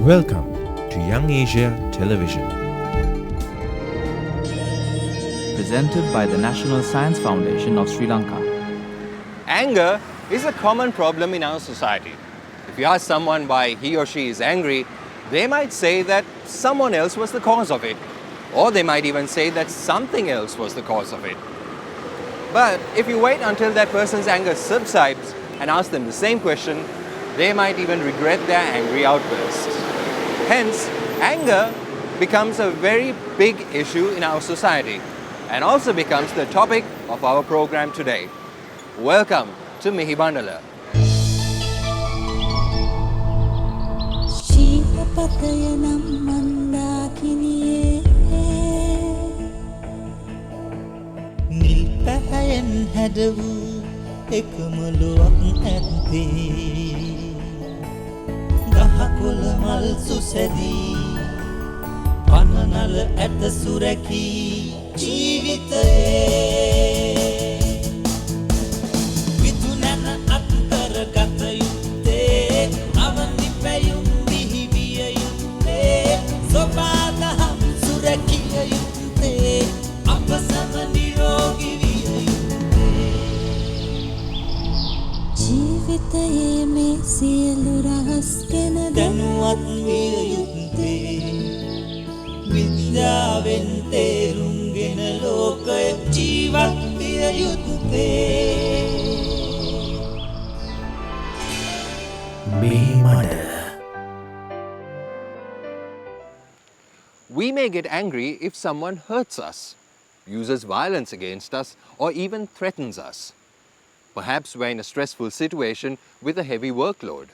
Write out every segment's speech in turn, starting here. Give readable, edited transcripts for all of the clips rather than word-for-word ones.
Welcome to Young Asia Television. Presented by the National Science Foundation of Sri Lanka. Anger is a common problem in our society. If you ask someone why he or she is angry, they might say that someone else was the cause of it. Or they might even say that something else was the cause of it. But if you wait until that person's anger subsides and ask them the same question, they might even regret their angry outburst. Hence, anger becomes a very big issue in our society and also becomes the topic of our program today. Welcome to Mihi Bandala. නිල් පැහැයෙන් හැඩ වූ එකමුළුවක් ඇත්තේ ගහකොළ මල් සුසැදී පනනල ඇත සුරැකී ජීවිතයේ විදුනන අත්තර ගත යුත්තේ අවනි පැයුම් බිහිවිය යුත්තේ සොබාදහම් සුරැකිය යුත්තේ අප සම නිරෝගී විය යුත්තේ ජීවිතයේ මේ සියලු රහස් ගැන දැනුවත් විය යුත්තේ විද්‍යාවෙන් තේරුම්ගෙන ලෝකය ජීවත් විය යුත්තේ Mihi Mada. We may get angry if someone hurts us, uses violence against us, or even threatens us. Perhaps we're in a stressful situation with a heavy workload,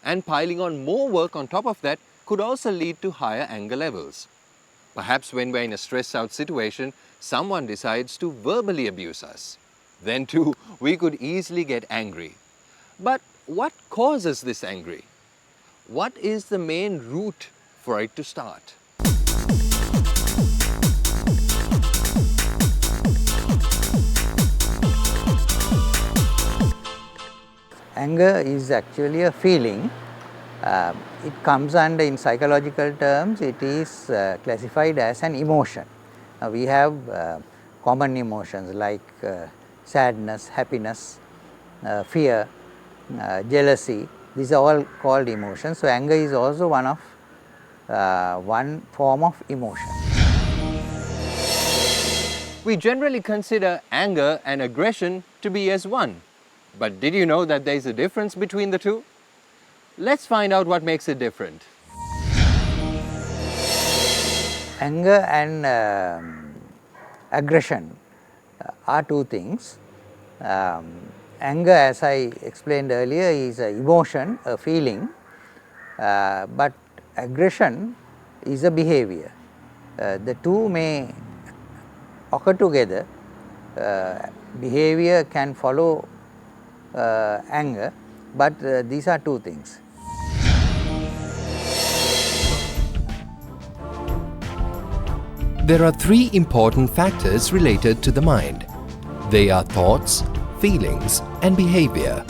and piling on more work on top of that could also lead to higher anger levels. Perhaps when we're in a stressed out situation, someone decides to verbally abuse us. Then too, we could easily get angry. But what causes this anger? What is the main root for it to start? Anger is actually a feeling. It comes under, in psychological terms, it is classified as an emotion. We have common emotions like sadness, happiness, fear, jealousy. These are all called emotions. So anger is also one form of emotion. We generally consider anger and aggression to be as one. But did you know that there is a difference between the two? Let's find out what makes it different. Anger and aggression are two things. Anger, as I explained earlier, is an emotion, a feeling, but aggression is a behavior. The two may occur together. Behavior can follow anger, but these are two things. There are three important factors related to the mind. They are thoughts, feelings, and behavior.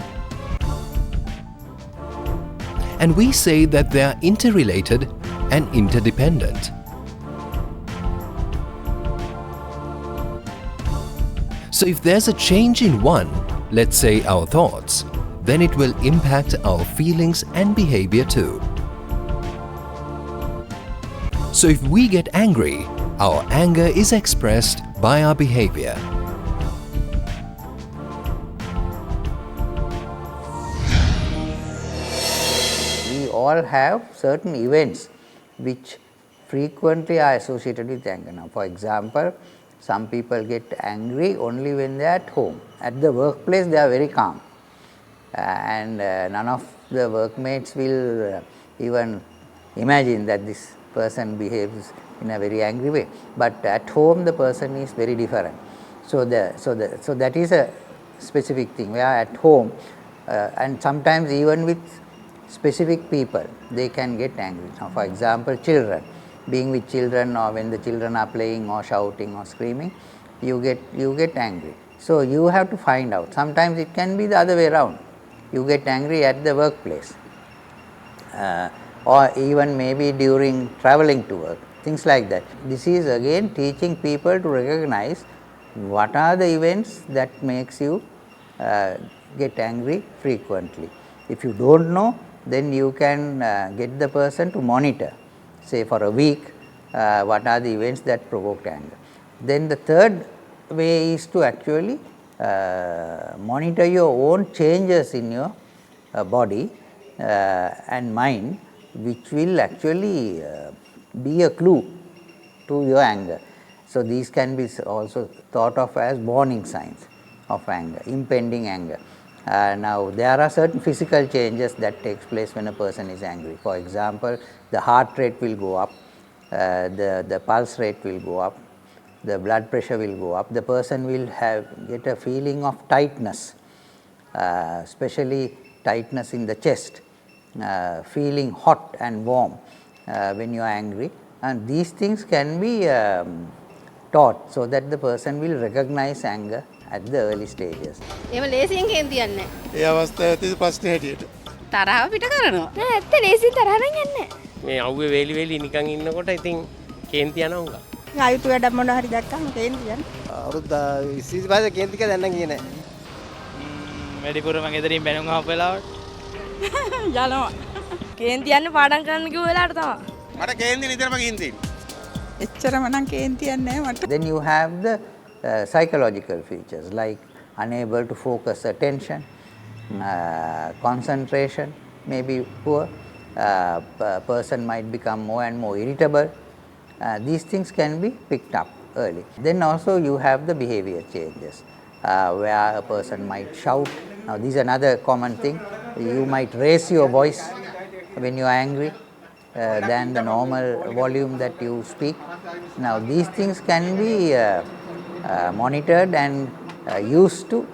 And we say that they are interrelated and interdependent. So if there's a change in one, let's say our thoughts, then it will impact our feelings and behavior too. So if we get angry, our anger is expressed by our behavior. We all have certain events which frequently are associated with anger. Now, for example, some people get angry only when they are at home. At the workplace, they are very calm. And none of the workmates will even imagine that this person behaves in a very angry way. But at home, the person is very different. So that is a specific thing. Where at home, and sometimes even with specific people, they can get angry. Now, for example, children. Being with children, or when the children are playing or shouting or screaming, you get angry. So you have to find out. Sometimes it can be the other way around. You get angry at the workplace, or even maybe during traveling to work, things like that. This is again teaching people to recognize what are the events that makes you get angry frequently. If you don't know, then you can get the person to monitor, say for a week, what are the events that provoked anger. Then the third way is to actually monitor your own changes in your body and mind, which will actually be a clue to your anger. So these can be also thought of as warning signs of anger, impending anger. Now there are certain physical changes that takes place when a person is angry. For example, the heart rate will go up, the pulse rate will go up, the blood pressure will go up, the person will get a feeling of tightness, especially tightness in the chest, feeling hot and warm when you are angry, and these things can be taught so that the person will recognize anger at the early stages. එහෙම ලේසියෙන් කේන්ති යන්නේ ඒ අවස්ථාවේ ප්‍රශ්න හැටියට තරහව පිට කරනවා නෑ ඇත්ත ලේසියෙන් තරහ නම් යන්නේ මේ අවුවේ වේලි වේලි නිකන් ඉන්නකොට ඉතින් කේන්ති යනවා උංගා ආයුතු වැඩ මොනවා හරි දැක්කම කේන්ති යන්නේ අවුරුද්ද 25 පස්සේ කේන්ති කියලා දැන් නම් ගියේ නෑ වැඩිපුර මම ගෙදරින් බැනුම් ආපු වෙලාවට යනවා කේන්ති යන්නේ පාඩම් කරන්න කිව්ව වෙලාවට තමයි මට කේන්ති නිතරම ගිහින් තියෙන්නේ එච්චරම නම් කේන්ති යන්නේ නෑ මට Then you have the psychological features like unable to focus attention, concentration may be poor, person might become more and more irritable. These things can be picked up early. Then also you have the behavior changes where a person might shout. Now this is another common thing. You might raise your voice when you are angry than the normal volume that you speak. Now these things can be monitored and used to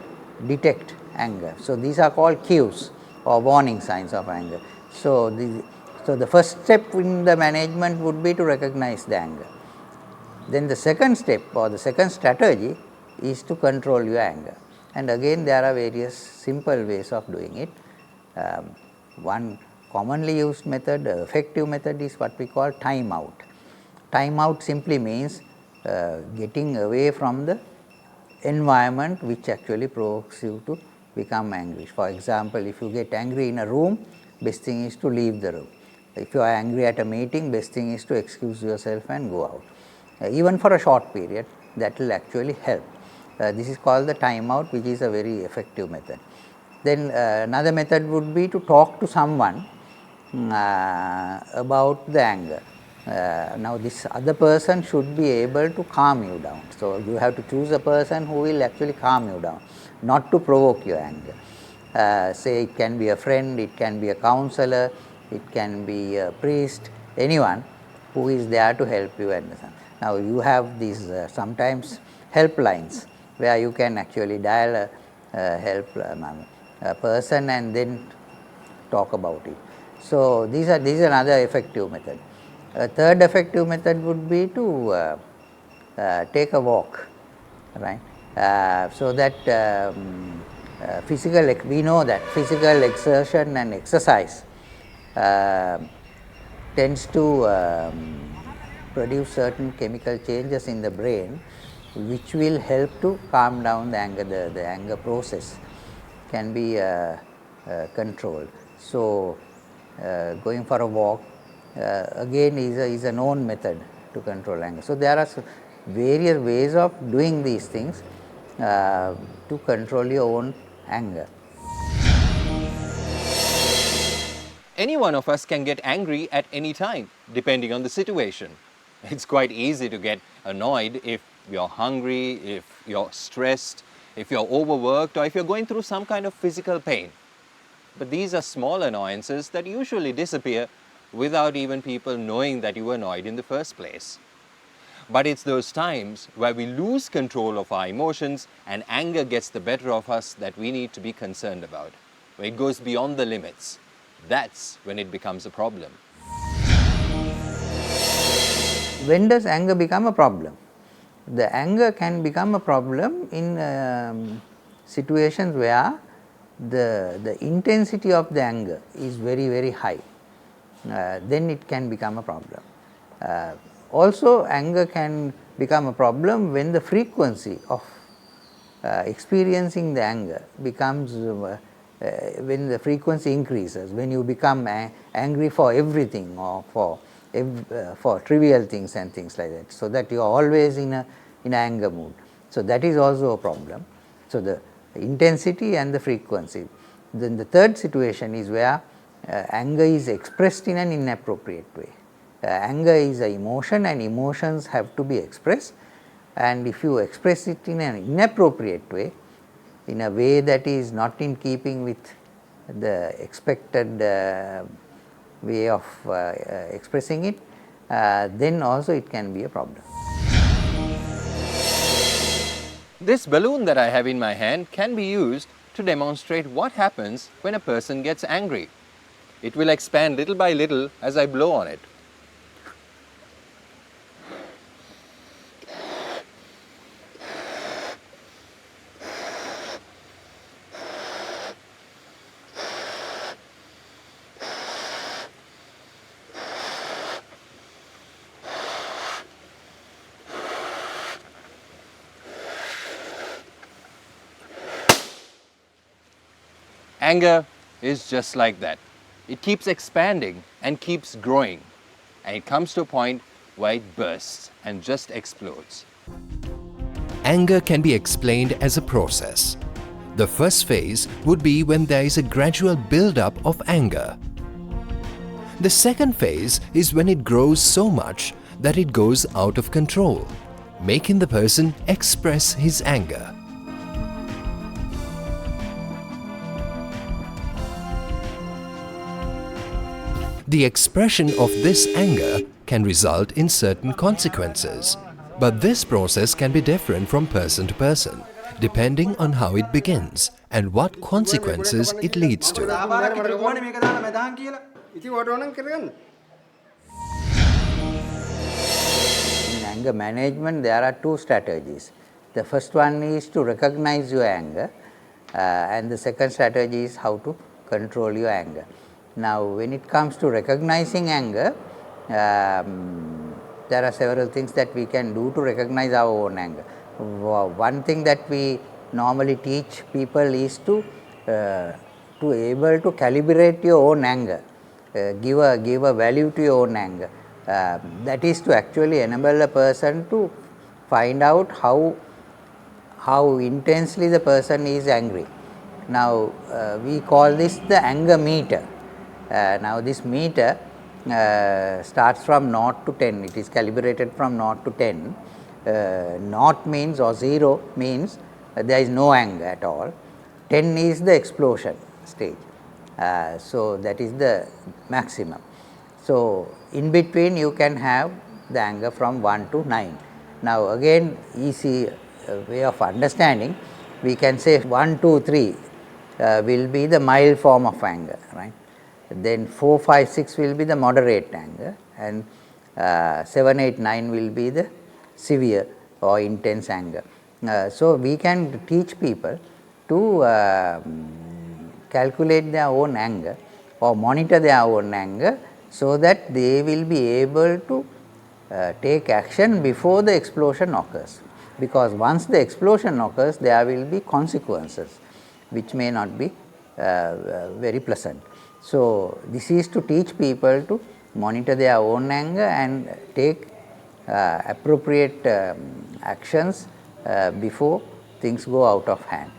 detect anger. So these are called cues or warning signs of anger. So the first step in the management would be to recognize the anger. Then the second step or the second strategy is to control your anger. And again there are various simple ways of doing it. One commonly used method, effective method, is what we call time out. Time out simply means getting away from the environment which actually provokes you to become angry. For example, if you get angry in a room, best thing is to leave the room. If you are angry at a meeting, best thing is to excuse yourself and go out. Even for a short period, that will actually help. This is called the time out, which is a very effective method. Then another method would be to talk to someone about the anger. Now this other person should be able to calm you down. So you have to choose a person who will actually calm you down, not to provoke your anger. Say it can be a friend, it can be a counselor, it can be a priest, anyone who is there to help you understand. Now you have these sometimes helplines where you can actually dial a person and then talk about it. So these are another effective method. A third effective method would be to take a walk, right? So that we know that physical exertion and exercise tends to produce certain chemical changes in the brain which will help to calm down the anger. The anger process can be controlled. So going for a walk again is a known method to control anger. So there are various ways of doing these things to control your own anger. Any one of us can get angry at any time, depending on the situation. It's quite easy to get annoyed if you're hungry, if you're stressed, if you're overworked, or if you're going through some kind of physical pain. But these are small annoyances that usually disappear without even people knowing that you were annoyed in the first place. But it's those times where we lose control of our emotions and anger gets the better of us that we need to be concerned about. When it goes beyond the limits, that's when it becomes a problem. When does anger become a problem? the anger can become a problem in situations where the intensity of the anger is very, very high. Then it can become a problem. Also, anger can become a problem when the frequency of experiencing the anger becomes, when the frequency increases, when you become angry for everything or for trivial things and things like that, so that you are always in an anger mood. So, that is also a problem. So, the intensity and the frequency. Then the third situation is where anger is expressed in an inappropriate way. Anger is an emotion and emotions have to be expressed, and if you express it in an inappropriate way, in a way that is not in keeping with the expected way of expressing it, then also it can be a problem. This balloon that I have in my hand can be used to demonstrate what happens when a person gets angry. It will expand little by little as I blow on it. Anger is just like that. It keeps expanding and keeps growing, and it comes to a point where it bursts and just explodes. Anger can be explained as a process. The first phase would be when there is a gradual build-up of anger. The second phase is when it grows so much that it goes out of control, making the person express his anger. The expression of this anger can result in certain consequences, but this process can be different from person to person, depending on how it begins and what consequences it leads to. In anger management, there are two strategies. The first one is to recognize your anger, and the second strategy is how to control your anger. Now, when it comes to recognizing anger, there are several things that we can do to recognize our own anger. One thing that we normally teach people is to able to calibrate your own anger, give a value to your own anger. That is to actually enable a person to find out how intensely the person is angry. Now, we call this the anger meter. Now, this meter starts from 0 to 10. It is calibrated from 0 to 10. 0 means, or 0 means there is no anger at all. 10 is the explosion stage. So, that is the maximum. So, in between you can have the anger from 1 to 9. Now, again easy way of understanding, we can say 1, 2, 3 will be the mild form of anger, right? Then 4, 5, 6 will be the moderate anger, and 7, 8, 9 will be the severe or intense anger. So, we can teach people to calculate their own anger or monitor their own anger, so that they will be able to take action before the explosion occurs. Because once the explosion occurs, there will be consequences which may not be very pleasant. So, this is to teach people to monitor their own anger and take appropriate actions before things go out of hand.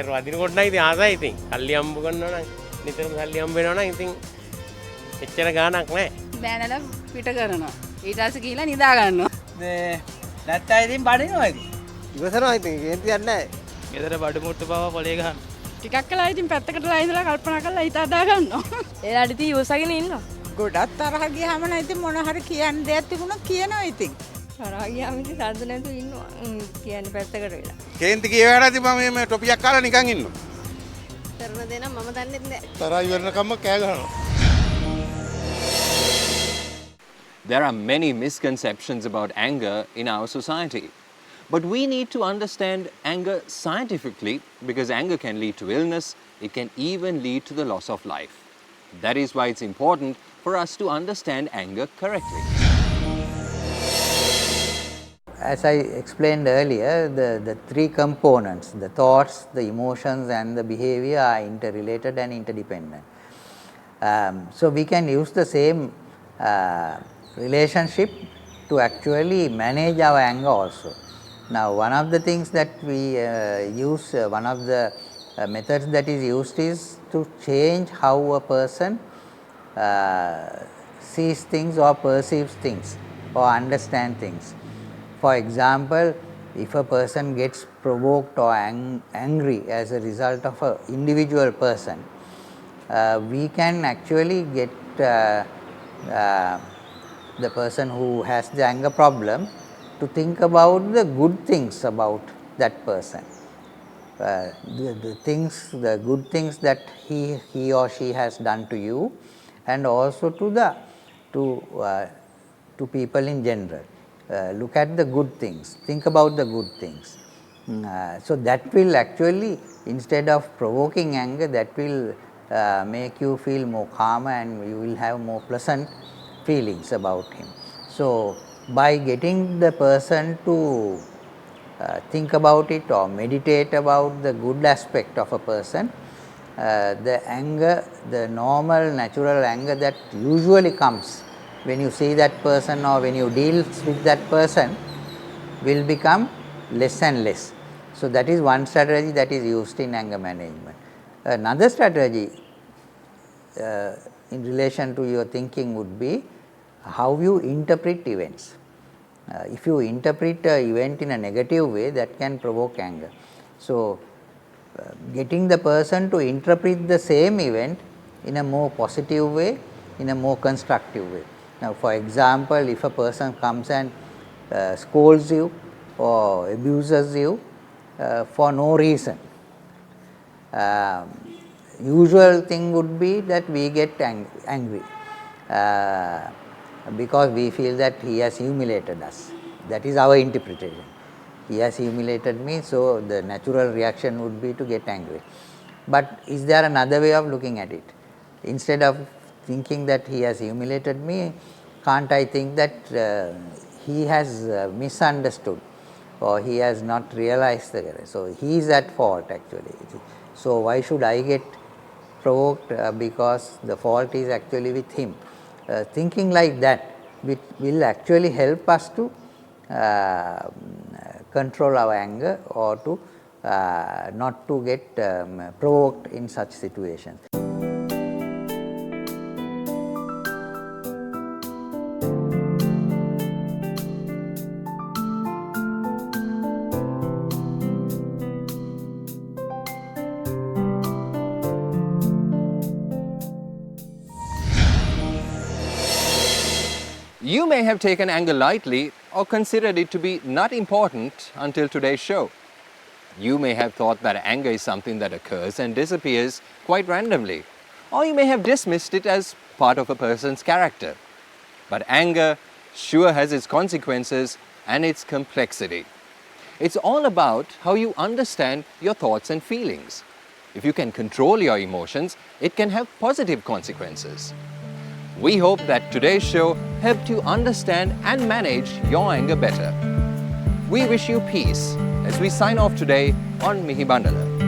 වදින කොට නම් ඉතින් ආසයි ඉතින්. සල්ලි හම්බ කරනවා නම් නිතරම සල්ලි හම්බ වෙනවා නම් ඉතින් එච්චර ගාණක් නැහැ. බෑනලා පිට කරනවා. ඊට පස්සේ ගිහලා නිදා ගන්නවා. මේ නැත්නම් ඉතින් බඩිනවා ඉතින්. ඉවසනවා ඉතින් කේන්තියක් නැහැ. ගෙදර බඩු මුට්ටු පව පොලේ ගහන. ටිකක් කළා ඉතින් පැත්තකටලා ඉඳලා කල්පනා කරලා හිත හදා ගන්නවා. එයාට ඉතින් ඉවසගෙන ඉන්නවා. ගොඩක් තරහ ගියාම නම් ඉතින් මොන හරි කියන්න දෙයක් තිබුණොත් කියනවා ඉතින්. තරහා ගියාම ඉතින් සද්ද නැතුව ඉන්නවා. කියන්නේ පැත්තකට වෙලා. කේන්ති කියවලා තිබ්බම මේ ටොපියක් කාලා නිකන් ඉන්නවා. කරන දේ නම් මම දන්නේ නැහැ. තරහා ඉවරනකම්ම කෑ ගහනවා. There are many misconceptions about anger in our society. But we need to understand anger scientifically because anger can lead to illness, it can even lead to the loss of life. That is why it's important for us to understand anger correctly. As I explained earlier, the three components, the thoughts, the emotions and the behavior are interrelated and interdependent. So we can use the same relationship to actually manage our anger also. Now one of the things that we use, one of the methods that is used is to change how a person sees things or perceives things or understand things. For example, if a person gets provoked or angry as a result of an individual person, we can actually get the person who has the anger problem to think about the good things about that person. The good things that he or she has done to you, and also to people in general. Look at the good things, think about the good things. So that will actually, instead of provoking anger, that will make you feel more calmer and you will have more pleasant feelings about him. So by getting the person to think about it or meditate about the good aspect of a person, the anger, the normal natural anger that usually comes when you see that person or when you deal with that person will become less and less. So that is one strategy that is used in anger management. Another strategy in relation to your thinking would be how you interpret events. If you interpret an event in a negative way, that can provoke anger. So getting the person to interpret the same event in a more positive way, in a more constructive way. Now for example, if a person comes and scolds you or abuses you for no reason, usual thing would be that we get angry because we feel that he has humiliated us. That is our interpretation. He has humiliated me, so the natural reaction would be to get angry. But is there another way of looking at it? Instead of thinking that he has humiliated me, can't I think that he has misunderstood or he has not realized the error. So he is at fault actually. So why should I get provoked because the fault is actually with him? Thinking like that will actually help us to control our anger or to not to get provoked in such situations. You may have taken anger lightly or considered it to be not important until today's show. You may have thought that anger is something that occurs and disappears quite randomly, or you may have dismissed it as part of a person's character. But anger sure has its consequences and its complexity. It's all about how you understand your thoughts and feelings. If you can control your emotions, it can have positive consequences. We hope that today's show helped you understand and manage your anger better. We wish you peace as we sign off today on Mihi Bandala.